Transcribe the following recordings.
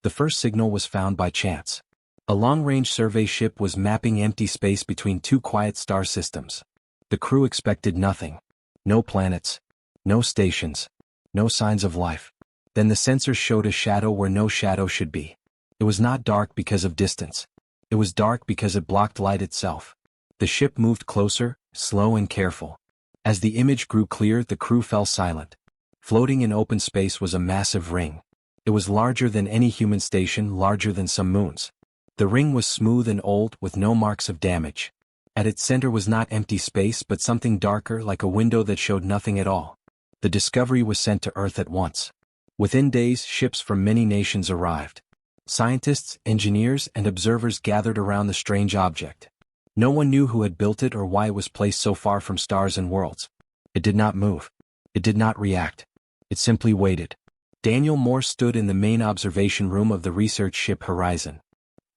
The first signal was found by chance. A long-range survey ship was mapping empty space between two quiet star systems. The crew expected nothing. No planets. No stations. No signs of life. Then the sensors showed a shadow where no shadow should be. It was not dark because of distance. It was dark because it blocked light itself. The ship moved closer, slow and careful. As the image grew clear, the crew fell silent. Floating in open space was a massive ring. It was larger than any human station, larger than some moons. The ring was smooth and old, with no marks of damage. At its center was not empty space but something darker, like a window that showed nothing at all. The discovery was sent to Earth at once. Within days, ships from many nations arrived. Scientists, engineers, and observers gathered around the strange object. No one knew who had built it or why it was placed so far from stars and worlds. It did not move. It did not react. It simply waited. Daniel Moore stood in the main observation room of the research ship Horizon.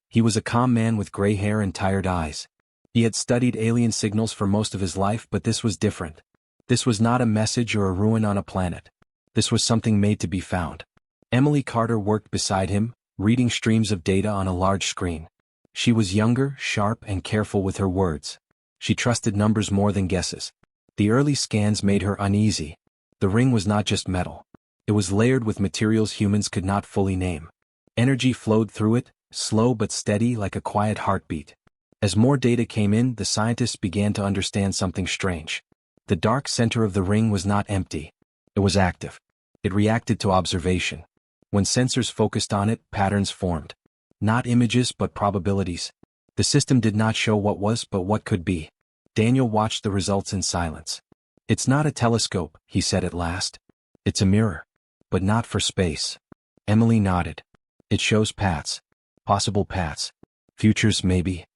He was a calm man with gray hair and tired eyes. He had studied alien signals for most of his life, but this was different. This was not a message or a ruin on a planet. This was something made to be found. Emily Carter worked beside him, reading streams of data on a large screen. She was younger, sharp, and careful with her words. She trusted numbers more than guesses. The early scans made her uneasy. The ring was not just metal. It was layered with materials humans could not fully name. Energy flowed through it, slow but steady, like a quiet heartbeat. As more data came in, the scientists began to understand something strange. The dark center of the ring was not empty. It was active. It reacted to observation. When sensors focused on it, patterns formed. Not images but probabilities. The system did not show what was but what could be. Daniel watched the results in silence. "It's not a telescope," he said at last. "It's a mirror. But not for space." Emily nodded. "It shows paths. Possible paths. Futures maybe."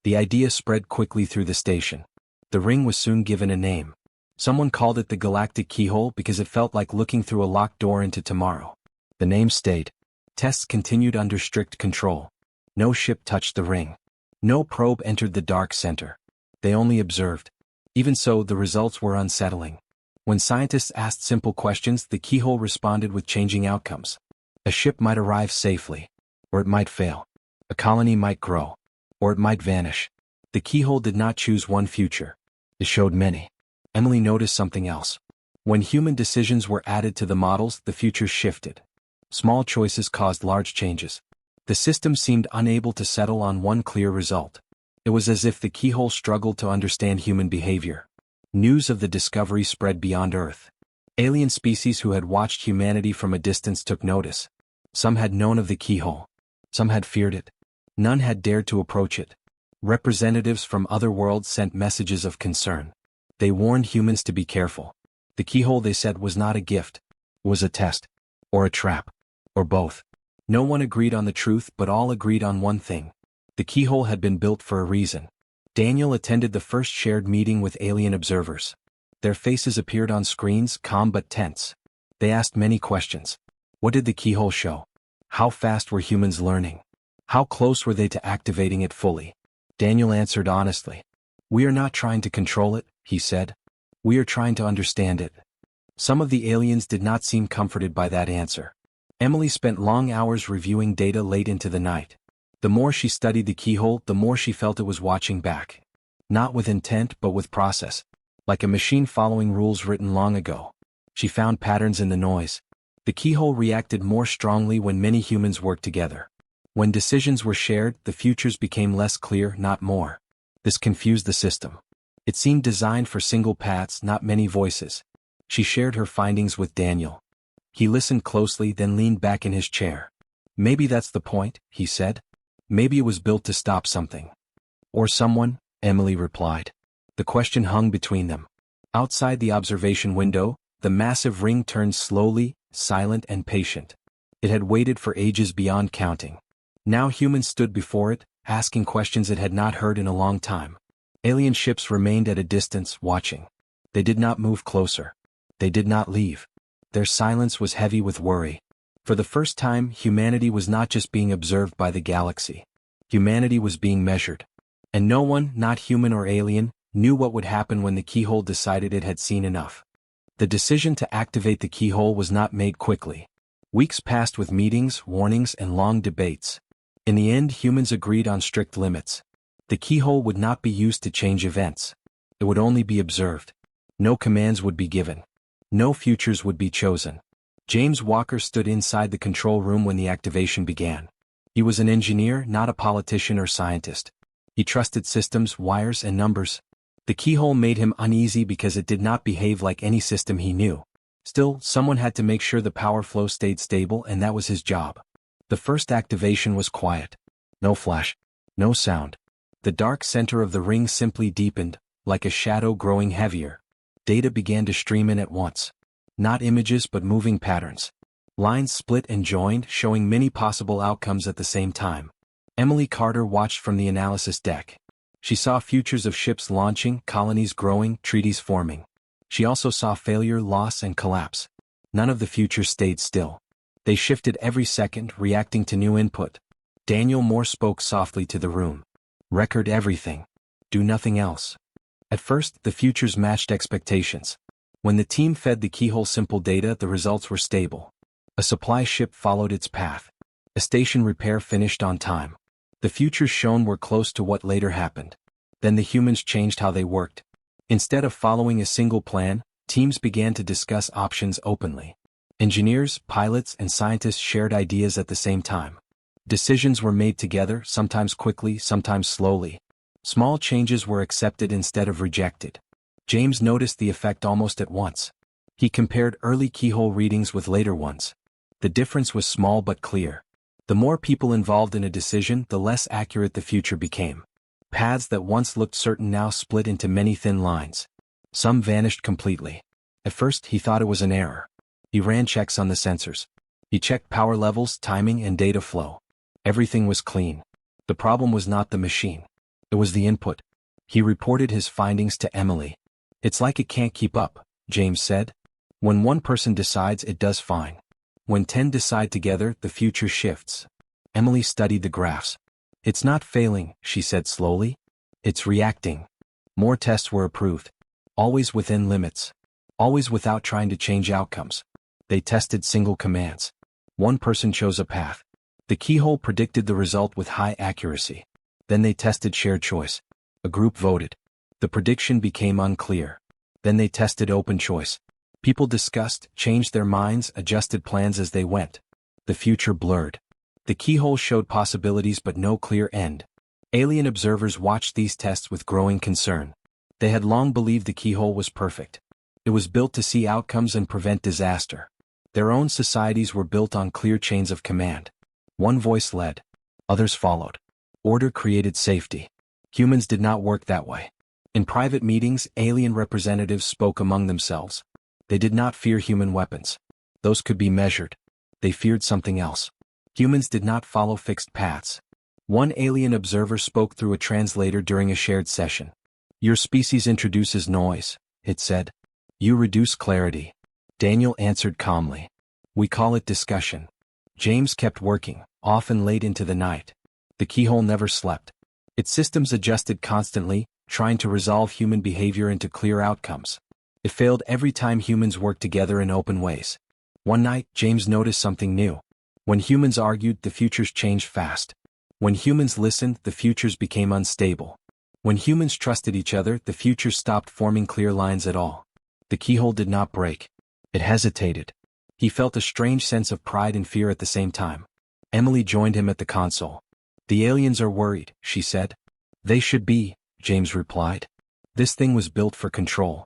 The idea spread quickly through the station. The ring was soon given a name. Someone called it the Galactic Keyhole because it felt like looking through a locked door into tomorrow. The name stayed. Tests continued under strict control. No ship touched the ring. No probe entered the dark center. They only observed. Even so, the results were unsettling. When scientists asked simple questions, the keyhole responded with changing outcomes. A ship might arrive safely. Or it might fail. A colony might grow. Or it might vanish. The keyhole did not choose one future. It showed many. Emily noticed something else. When human decisions were added to the models, the futures shifted. Small choices caused large changes. The system seemed unable to settle on one clear result. It was as if the keyhole struggled to understand human behavior. News of the discovery spread beyond Earth. Alien species who had watched humanity from a distance took notice. Some had known of the keyhole. Some had feared it. None had dared to approach it. Representatives from other worlds sent messages of concern. They warned humans to be careful. The keyhole, they said, was not a gift. It was a test. Or a trap. Or both. No one agreed on the truth, but all agreed on one thing. The keyhole had been built for a reason. Daniel attended the first shared meeting with alien observers. Their faces appeared on screens, calm but tense. They asked many questions. What did the keyhole show? How fast were humans learning? How close were they to activating it fully? Daniel answered honestly. "We are not trying to control it," he said. "We are trying to understand it." Some of the aliens did not seem comforted by that answer. Emily spent long hours reviewing data late into the night. The more she studied the keyhole, the more she felt it was watching back. Not with intent, but with process. Like a machine following rules written long ago. She found patterns in the noise. The keyhole reacted more strongly when many humans worked together. When decisions were shared, the futures became less clear, not more. This confused the system. It seemed designed for single paths, not many voices. She shared her findings with Daniel. He listened closely, then leaned back in his chair. "Maybe that's the point," he said. "Maybe it was built to stop something." "Or someone," Emily replied. The question hung between them. Outside the observation window, the massive ring turned slowly, silent and patient. It had waited for ages beyond counting. Now humans stood before it, asking questions it had not heard in a long time. Alien ships remained at a distance, watching. They did not move closer. They did not leave. Their silence was heavy with worry. For the first time, humanity was not just being observed by the galaxy. Humanity was being measured. And no one, not human or alien, knew what would happen when the keyhole decided it had seen enough. The decision to activate the keyhole was not made quickly. Weeks passed with meetings, warnings, and long debates. In the end, humans agreed on strict limits. The keyhole would not be used to change events. It would only be observed. No commands would be given. No futures would be chosen. James Walker stood inside the control room when the activation began. He was an engineer, not a politician or scientist. He trusted systems, wires, and numbers. The keyhole made him uneasy because it did not behave like any system he knew. Still, someone had to make sure the power flow stayed stable, and that was his job. The first activation was quiet. No flash. No sound. The dark center of the ring simply deepened, like a shadow growing heavier. Data began to stream in at once. Not images but moving patterns. Lines split and joined, showing many possible outcomes at the same time. Emily Carter watched from the analysis deck. She saw futures of ships launching, colonies growing, treaties forming. She also saw failure, loss, and collapse. None of the futures stayed still. They shifted every second, reacting to new input. Daniel Moore spoke softly to the room. Record everything. Do nothing else. At first, the futures matched expectations. When the team fed the keyhole simple data, the results were stable. A supply ship followed its path. A station repair finished on time. The futures shown were close to what later happened. Then the humans changed how they worked. Instead of following a single plan, teams began to discuss options openly. Engineers, pilots, and scientists shared ideas at the same time. Decisions were made together, sometimes quickly, sometimes slowly. Small changes were accepted instead of rejected. James noticed the effect almost at once. He compared early keyhole readings with later ones. The difference was small but clear. The more people involved in a decision, the less accurate the future became. Paths that once looked certain now split into many thin lines. Some vanished completely. At first, he thought it was an error. He ran checks on the sensors. He checked power levels, timing, and data flow. Everything was clean. The problem was not the machine. It was the input. He reported his findings to Emily. It's like it can't keep up, James said. When one person decides, it does fine. When 10 decide together, the future shifts. Emily studied the graphs. It's not failing, she said slowly. It's reacting. More tests were approved. Always within limits. Always without trying to change outcomes. They tested single commands. One person chose a path. The keyhole predicted the result with high accuracy. Then they tested shared choice. A group voted. The prediction became unclear. Then they tested open choice. People discussed, changed their minds, adjusted plans as they went. The future blurred. The keyhole showed possibilities but no clear end. Alien observers watched these tests with growing concern. They had long believed the keyhole was perfect. It was built to see outcomes and prevent disaster. Their own societies were built on clear chains of command. One voice led. Others followed. Order created safety. Humans did not work that way. In private meetings, alien representatives spoke among themselves. They did not fear human weapons. Those could be measured. They feared something else. Humans did not follow fixed paths. One alien observer spoke through a translator during a shared session. Your species introduces noise, it said. You reduce clarity. Daniel answered calmly. We call it discussion. James kept working, often late into the night. The keyhole never slept. Its systems adjusted constantly, trying to resolve human behavior into clear outcomes. It failed every time humans worked together in open ways. One night, James noticed something new. When humans argued, the futures changed fast. When humans listened, the futures became unstable. When humans trusted each other, the futures stopped forming clear lines at all. The keyhole did not break. It hesitated. He felt a strange sense of pride and fear at the same time. Emily joined him at the console. The aliens are worried, she said. They should be, James replied. This thing was built for control.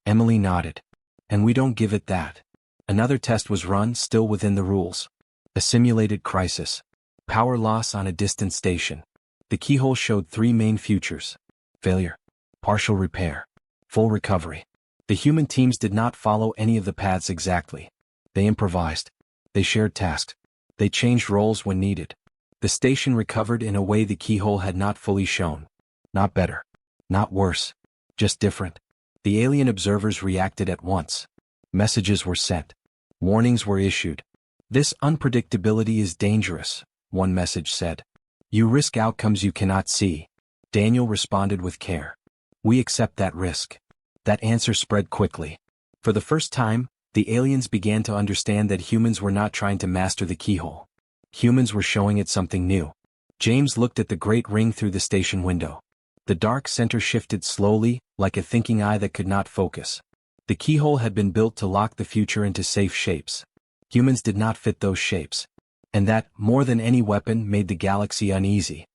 Emily nodded. And we don't give it that. Another test was run, still within the rules. A simulated crisis. Power loss on a distant station. The keyhole showed 3 main futures. Failure. Partial repair. Full recovery. The human teams did not follow any of the paths exactly. They improvised. They shared tasks. They changed roles when needed. The station recovered in a way the keyhole had not fully shown. Not better. Not worse. Just different. The alien observers reacted at once. Messages were sent. Warnings were issued. This unpredictability is dangerous, one message said. You risk outcomes you cannot see. Daniel responded with care. We accept that risk. That answer spread quickly. For the first time, The aliens began to understand that humans were not trying to master the keyhole. Humans were showing it something new. James looked at the great ring through the station window. The dark center shifted slowly, like a thinking eye that could not focus. The keyhole had been built to lock the future into safe shapes. Humans did not fit those shapes. And that, more than any weapon, made the galaxy uneasy.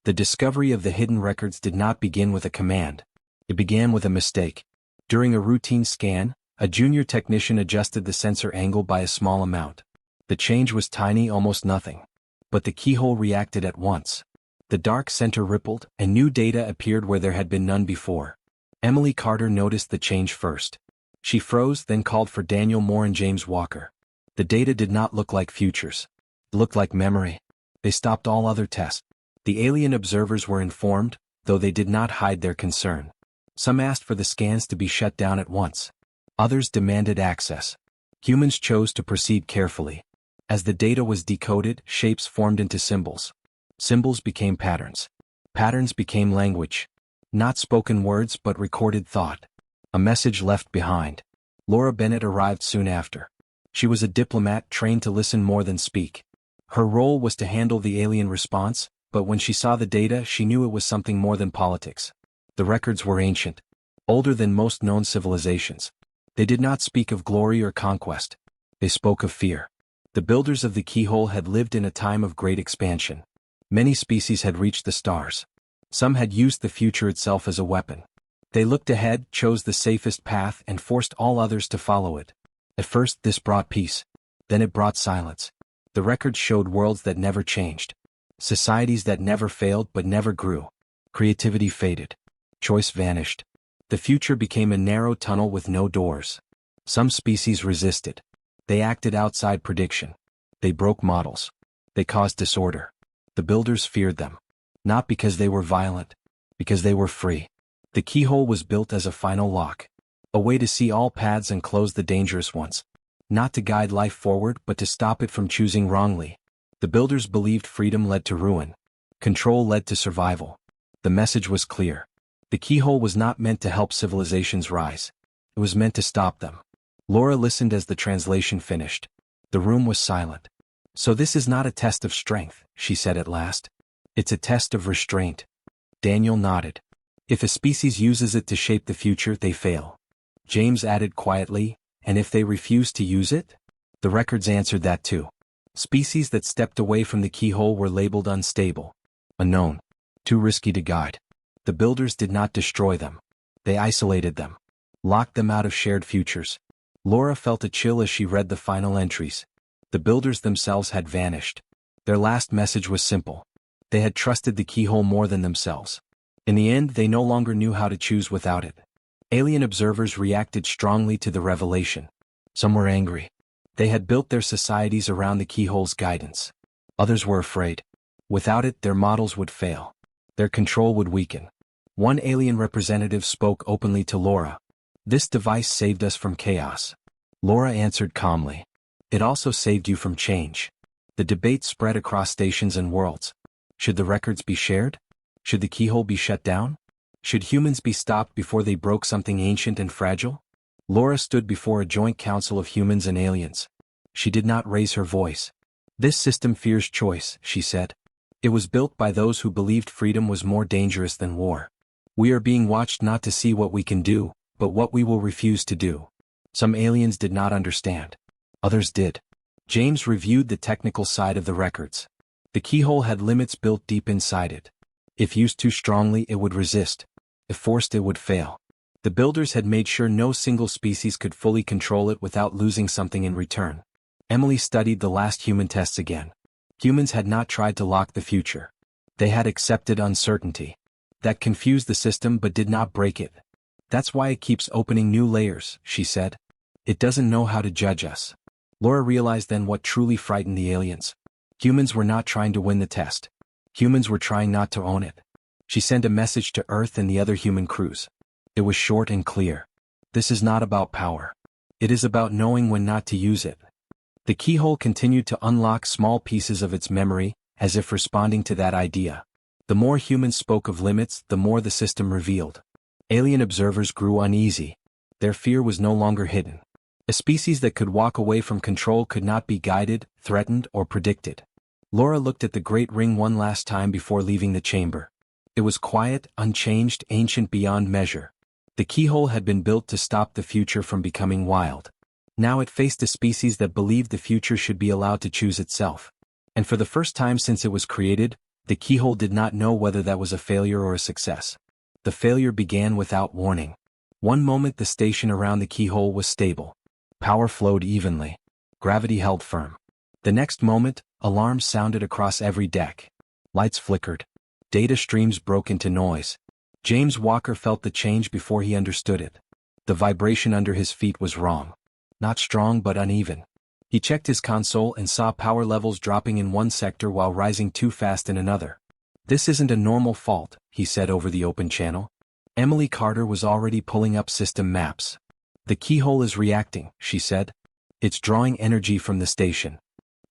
The discovery of the hidden records did not begin with a command. It began with a mistake. During a routine scan, a junior technician adjusted the sensor angle by a small amount. The change was tiny, almost nothing. But the keyhole reacted at once. The dark center rippled, and new data appeared where there had been none before. Emily Carter noticed the change first. She froze, then called for Daniel Moore and James Walker. The data did not look like futures. It looked like memory. They stopped all other tests. The alien observers were informed, though they did not hide their concern. Some asked for the scans to be shut down at once. Others demanded access. Humans chose to proceed carefully. As the data was decoded, shapes formed into symbols. Symbols became patterns. Patterns became language. Not spoken words but recorded thought. A message left behind. Laura Bennett arrived soon after. She was a diplomat trained to listen more than speak. Her role was to handle the alien response, but when she saw the data she knew it was something more than politics. The records were ancient. Older than most known civilizations. They did not speak of glory or conquest. They spoke of fear. The builders of the keyhole had lived in a time of great expansion. Many species had reached the stars. Some had used the future itself as a weapon. They looked ahead, chose the safest path, and forced all others to follow it. At first this brought peace. Then it brought silence. The records showed worlds that never changed. Societies that never failed but never grew. Creativity faded. Choice vanished. The future became a narrow tunnel with no doors. Some species resisted. They acted outside prediction. They broke models. They caused disorder. The builders feared them. Not because they were violent. Because they were free. The keyhole was built as a final lock. A way to see all paths and close the dangerous ones. Not to guide life forward but to stop it from choosing wrongly. The builders believed freedom led to ruin. Control led to survival. The message was clear. The keyhole was not meant to help civilizations rise. It was meant to stop them. Laura listened as the translation finished. The room was silent. So this is not a test of strength, she said at last. It's a test of restraint. Daniel nodded. If a species uses it to shape the future, they fail. James added quietly, and if they refuse to use it? The records answered that too. Species that stepped away from the keyhole were labeled unstable, unknown, too risky to guide. The builders did not destroy them. They isolated them. Locked them out of shared futures. Laura felt a chill as she read the final entries. The builders themselves had vanished. Their last message was simple. They had trusted the keyhole more than themselves. In the end, they no longer knew how to choose without it. Alien observers reacted strongly to the revelation. Some were angry. They had built their societies around the keyhole's guidance. Others were afraid. Without it, their models would fail. Their control would weaken. One alien representative spoke openly to Laura. This device saved us from chaos. Laura answered calmly. It also saved you from change. The debate spread across stations and worlds. Should the records be shared? Should the keyhole be shut down? Should humans be stopped before they broke something ancient and fragile? Laura stood before a joint council of humans and aliens. She did not raise her voice. This system fears choice, she said. It was built by those who believed freedom was more dangerous than war. We are being watched not to see what we can do, but what we will refuse to do. Some aliens did not understand. Others did. James reviewed the technical side of the records. The keyhole had limits built deep inside it. If used too strongly, it would resist. If forced, it would fail. The builders had made sure no single species could fully control it without losing something in return. Emily studied the last human tests again. Humans had not tried to lock the future. They had accepted uncertainty. That confused the system but did not break it. That's why it keeps opening new layers, she said. It doesn't know how to judge us. Laura realized then what truly frightened the aliens. Humans were not trying to win the test. Humans were trying not to own it. She sent a message to Earth and the other human crews. It was short and clear. This is not about power. It is about knowing when not to use it. The keyhole continued to unlock small pieces of its memory, as if responding to that idea. The more humans spoke of limits, the more the system revealed. Alien observers grew uneasy. Their fear was no longer hidden. A species that could walk away from control could not be guided, threatened, or predicted. Laura looked at the great ring one last time before leaving the chamber. It was quiet, unchanged, ancient beyond measure. The keyhole had been built to stop the future from becoming wild. Now it faced a species that believed the future should be allowed to choose itself. And for the first time since it was created, the keyhole did not know whether that was a failure or a success. The failure began without warning. One moment the station around the keyhole was stable. Power flowed evenly. Gravity held firm. The next moment, alarms sounded across every deck. Lights flickered. Data streams broke into noise. James Walker felt the change before he understood it. The vibration under his feet was wrong. Not strong but uneven. He checked his console and saw power levels dropping in one sector while rising too fast in another. "This isn't a normal fault," he said over the open channel. Emily Carter was already pulling up system maps. "The keyhole is reacting," she said. "It's drawing energy from the station."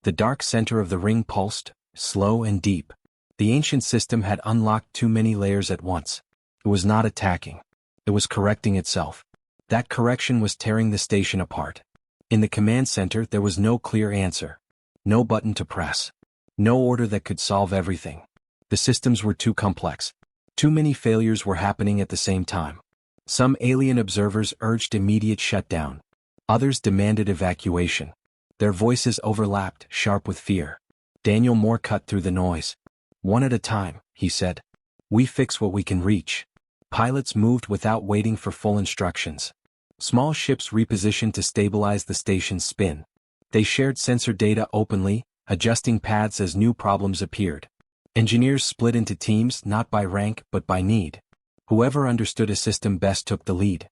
The dark center of the ring pulsed, slow and deep. The ancient system had unlocked too many layers at once. It was not attacking. It was correcting itself. That correction was tearing the station apart. In the command center there was no clear answer. No button to press. No order that could solve everything. The systems were too complex. Too many failures were happening at the same time. Some alien observers urged immediate shutdown. Others demanded evacuation. Their voices overlapped, sharp with fear. Daniel Moore cut through the noise. "One at a time," he said. "We fix what we can reach." Pilots moved without waiting for full instructions. Small ships repositioned to stabilize the station's spin. They shared sensor data openly, adjusting paths as new problems appeared. Engineers split into teams not by rank but by need. Whoever understood a system best took the lead.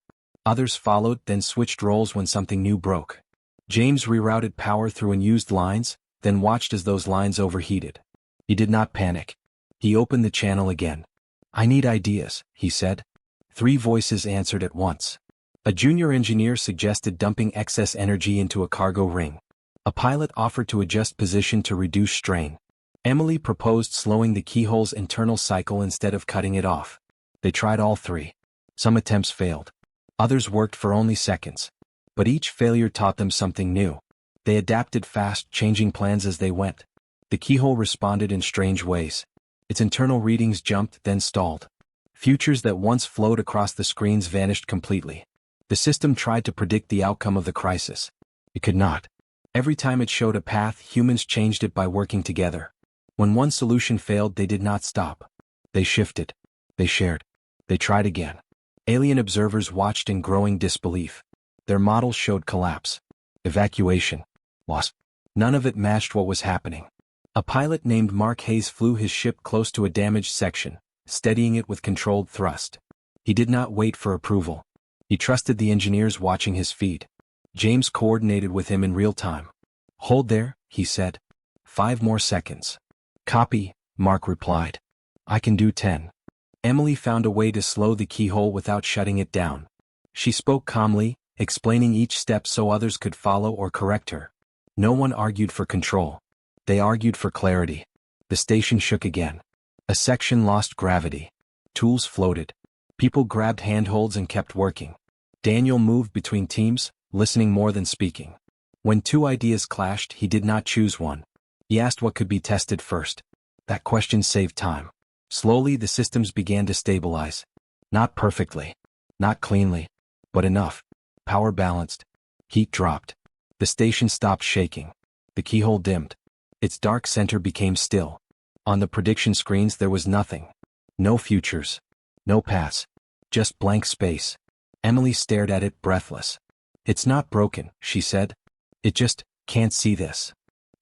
Others followed, then switched roles when something new broke. James rerouted power through unused lines, then watched as those lines overheated. He did not panic. He opened the channel again. "I need ideas," he said. 3 voices answered at once. A junior engineer suggested dumping excess energy into a cargo ring. A pilot offered to adjust position to reduce strain. Emily proposed slowing the keyhole's internal cycle instead of cutting it off. They tried all 3. Some attempts failed. Others worked for only seconds. But each failure taught them something new. They adapted fast, changing plans as they went. The keyhole responded in strange ways. Its internal readings jumped, then stalled. Futures that once flowed across the screens vanished completely. The system tried to predict the outcome of the crisis. It could not. Every time it showed a path, humans changed it by working together. When one solution failed, they did not stop. They shifted. They shared. They tried again. Alien observers watched in growing disbelief. Their models showed collapse. Evacuation. Loss. None of it matched what was happening. A pilot named Mark Hayes flew his ship close to a damaged section, steadying it with controlled thrust. He did not wait for approval. He trusted the engineers watching his feed. James coordinated with him in real time. "Hold there," he said. 5 more seconds. "Copy," Mark replied. "I can do 10. Emily found a way to slow the keyhole without shutting it down. She spoke calmly, explaining each step so others could follow or correct her. No one argued for control. They argued for clarity. The station shook again. A section lost gravity. Tools floated. People grabbed handholds and kept working. Daniel moved between teams, listening more than speaking. When 2 ideas clashed, he did not choose one. He asked what could be tested first. That question saved time. Slowly the systems began to stabilize. Not perfectly. Not cleanly. But enough. Power balanced. Heat dropped. The station stopped shaking. The keyhole dimmed. Its dark center became still. On the prediction screens there was nothing. No futures. No paths. Just blank space. Emily stared at it, breathless. "It's not broken," she said. "It just can't see this."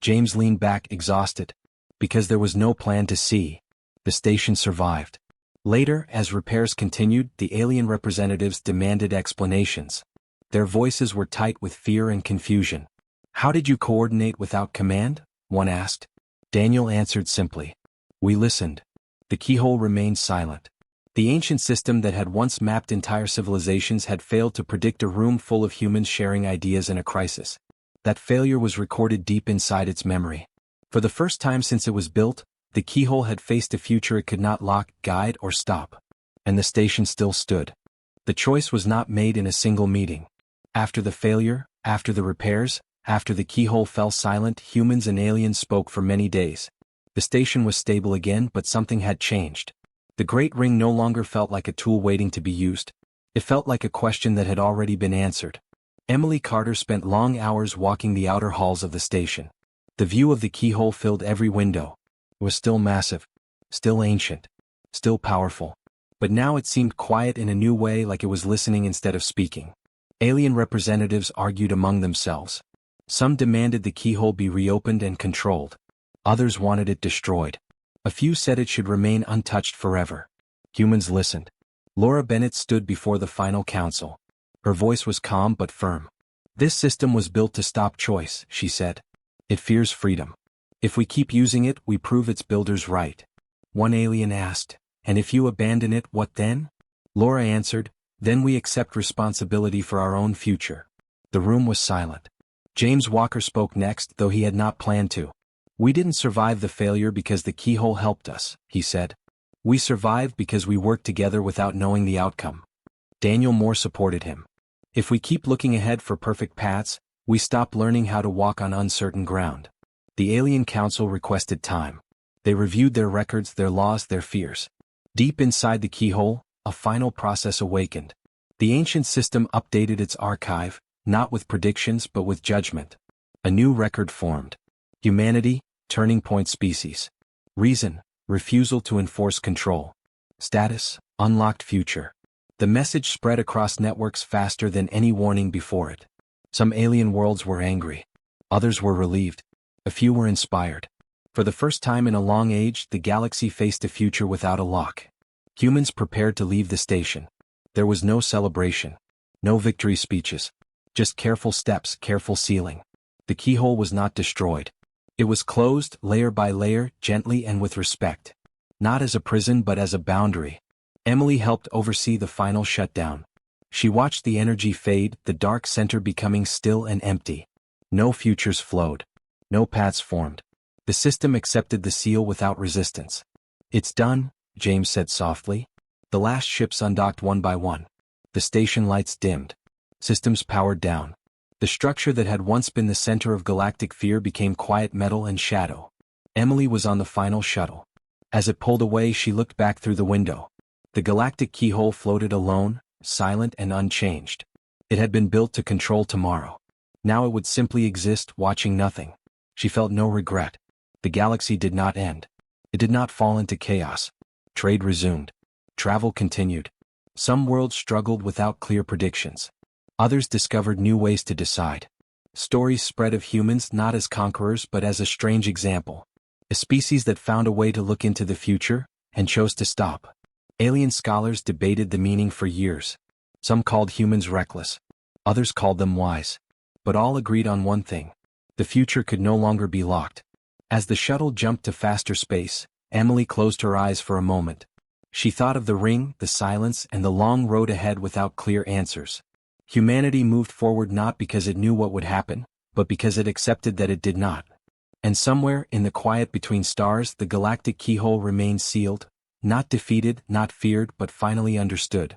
James leaned back, exhausted. Because there was no plan to see. The station survived. Later, as repairs continued, the alien representatives demanded explanations. Their voices were tight with fear and confusion. "How did you coordinate without command?" one asked. Daniel answered simply. "We listened." The keyhole remained silent. The ancient system that had once mapped entire civilizations had failed to predict a room full of humans sharing ideas in a crisis. That failure was recorded deep inside its memory. For the first time since it was built, the keyhole had faced a future it could not lock, guide, or stop. And the station still stood. The choice was not made in a single meeting. After the failure, After the repairs, after the keyhole fell silent, humans and aliens spoke for many days. The station was stable again, but something had changed. The Great Ring no longer felt like a tool waiting to be used. It felt like a question that had already been answered. Emily Carter spent long hours walking the outer halls of the station. The view of the keyhole filled every window. It was still massive, still ancient, still powerful. But now it seemed quiet in a new way, like it was listening instead of speaking. Alien representatives argued among themselves. Some demanded the keyhole be reopened and controlled. Others wanted it destroyed. A few said it should remain untouched forever. Humans listened. Laura Bennett stood before the final council. Her voice was calm but firm. "This system was built to stop choice," she said. "It fears freedom. If we keep using it, we prove its builders right." One alien asked, "And if you abandon it, what then?" Laura answered, "Then we accept responsibility for our own future." The room was silent. James Walker spoke next, though he had not planned to. "We didn't survive the failure because the keyhole helped us," he said. "We survived because we worked together without knowing the outcome." Daniel Moore supported him. "If we keep looking ahead for perfect paths, we stop learning how to walk on uncertain ground." The Alien Council requested time. They reviewed their records, their laws, their fears. Deep inside the keyhole, a final process awakened. The ancient system updated its archive, not with predictions but with judgment. A new record formed. Humanity, turning point species. Reason, refusal to enforce control. Status, unlocked future. The message spread across networks faster than any warning before it. Some alien worlds were angry. Others were relieved. A few were inspired. For the first time in a long age, the galaxy faced a future without a lock. Humans prepared to leave the station. There was no celebration. No victory speeches. Just careful steps, careful sealing. The keyhole was not destroyed. It was closed, layer by layer, gently and with respect. Not as a prison but as a boundary. Emily helped oversee the final shutdown. She watched the energy fade, the dark center becoming still and empty. No futures flowed. No paths formed. The system accepted the seal without resistance. "It's done," James said softly. The last ships undocked one by one. The station lights dimmed. Systems powered down. The structure that had once been the center of galactic fear became quiet metal and shadow. Emily was on the final shuttle. As it pulled away, she looked back through the window. The galactic keyhole floated alone, silent and unchanged. It had been built to control tomorrow. Now it would simply exist, watching nothing. She felt no regret. The galaxy did not end. It did not fall into chaos. Trade resumed. Travel continued. Some worlds struggled without clear predictions. Others discovered new ways to decide. Stories spread of humans not as conquerors but as a strange example. A species that found a way to look into the future, and chose to stop. Alien scholars debated the meaning for years. Some called humans reckless. Others called them wise. But all agreed on one thing. The future could no longer be locked. As the shuttle jumped to faster space, Emily closed her eyes for a moment. She thought of the ring, the silence, and the long road ahead without clear answers. Humanity moved forward not because it knew what would happen, but because it accepted that it did not. And somewhere, in the quiet between stars, the galactic keyhole remained sealed, not defeated, not feared, but finally understood.